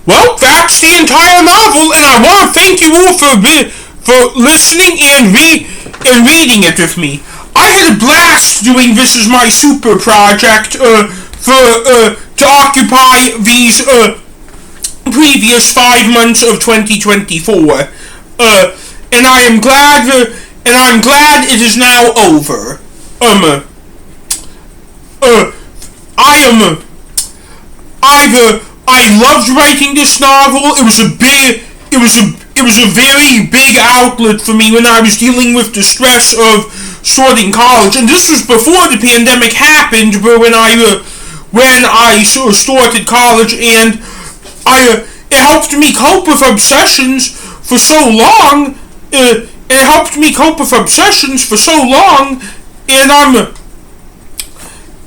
Well, that's the entire novel, and I want to thank you all for listening and reading it with me. I had a blast doing this as my super project to occupy these previous 5 months of 2024, and I'm glad it is now over. I loved writing this novel. It was a very big outlet for me when I was dealing with the stress of starting college, and this was before the pandemic happened. When I sort of started college, and it helped me cope with obsessions for so long.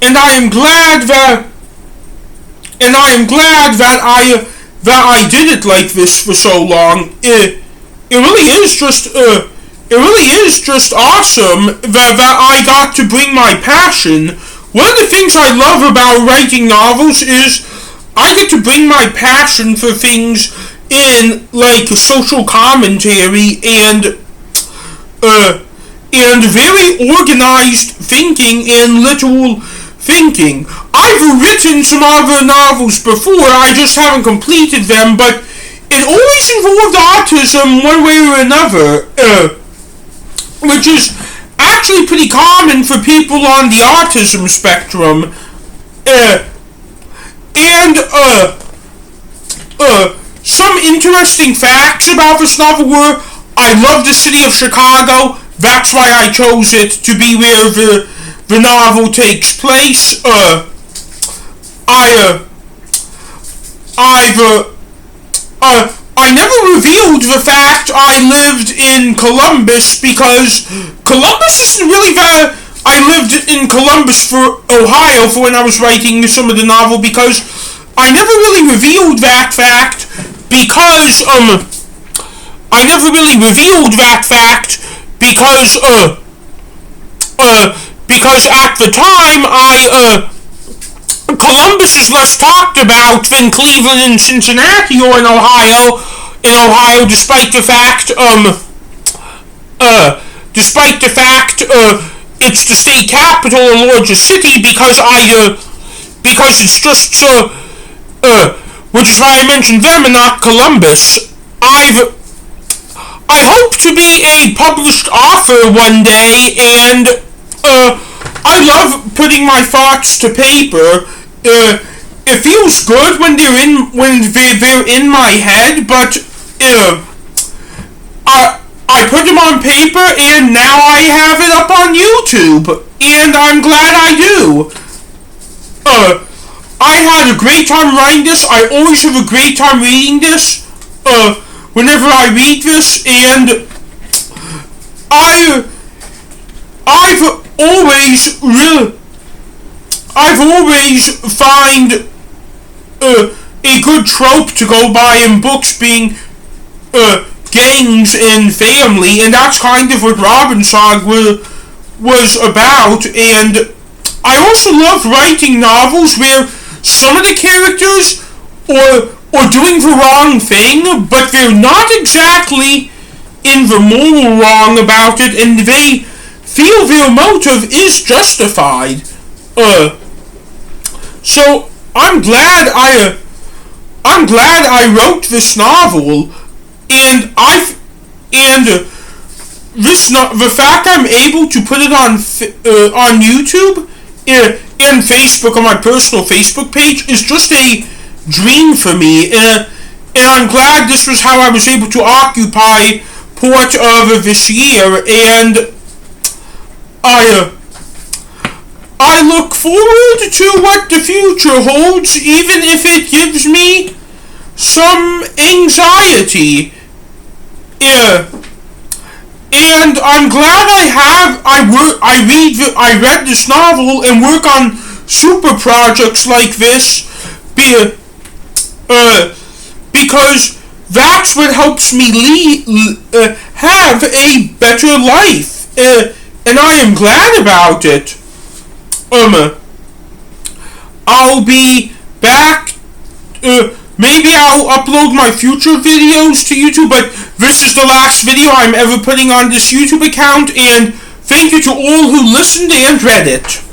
And I am glad that I did it like this for so long. It really is just awesome that I got to bring my passion. One of the things I love about writing novels is I get to bring my passion for things in, like, social commentary and very organized thinking and literal thinking. I've written some other novels before, I just haven't completed them, but it always involved autism one way or another, which is actually pretty common for people on the autism spectrum. Some interesting facts about this novel were, I love the city of Chicago. That's why I chose it to be where the novel takes place. I never revealed the fact I lived in Columbus, because Columbus isn't really that. I lived in Columbus, Ohio, for when I was writing some of the novel, because I never really revealed that fact because at the time Columbus is less talked about than Cleveland and Cincinnati or in Ohio, despite the fact it's the state capital and largest city, because it's just which is why I mentioned them and not Columbus. I hope to be a published author one day, and I love putting my thoughts to paper. It feels good when they're in my head, but I put them on paper, and now I have it up on YouTube, and I'm glad I do. I had a great time writing this. I always have a great time reading this. Whenever I read this, and I've always find a good trope to go by in books being gangs and family, and that's kind of what Robbinsog was about. And I also love writing novels where some of the characters are doing the wrong thing, but they're not exactly in the moral wrong about it, and they feel their motive is justified. So I'm glad I wrote this novel, and the fact I'm able to put it on YouTube and Facebook, on my personal Facebook page, is just a dream for me, and I'm glad this was how I was able to occupy part of this year, and I look forward to what the future holds, even if it gives me some anxiety. And I'm glad I read this novel and work on super projects like this, because that's what helps me have a better life, and I am glad about it. I'll be back. Maybe I'll I'll upload my future videos to YouTube, but this is the last video I'm ever putting on this YouTube account, and thank you to all who listened and read it.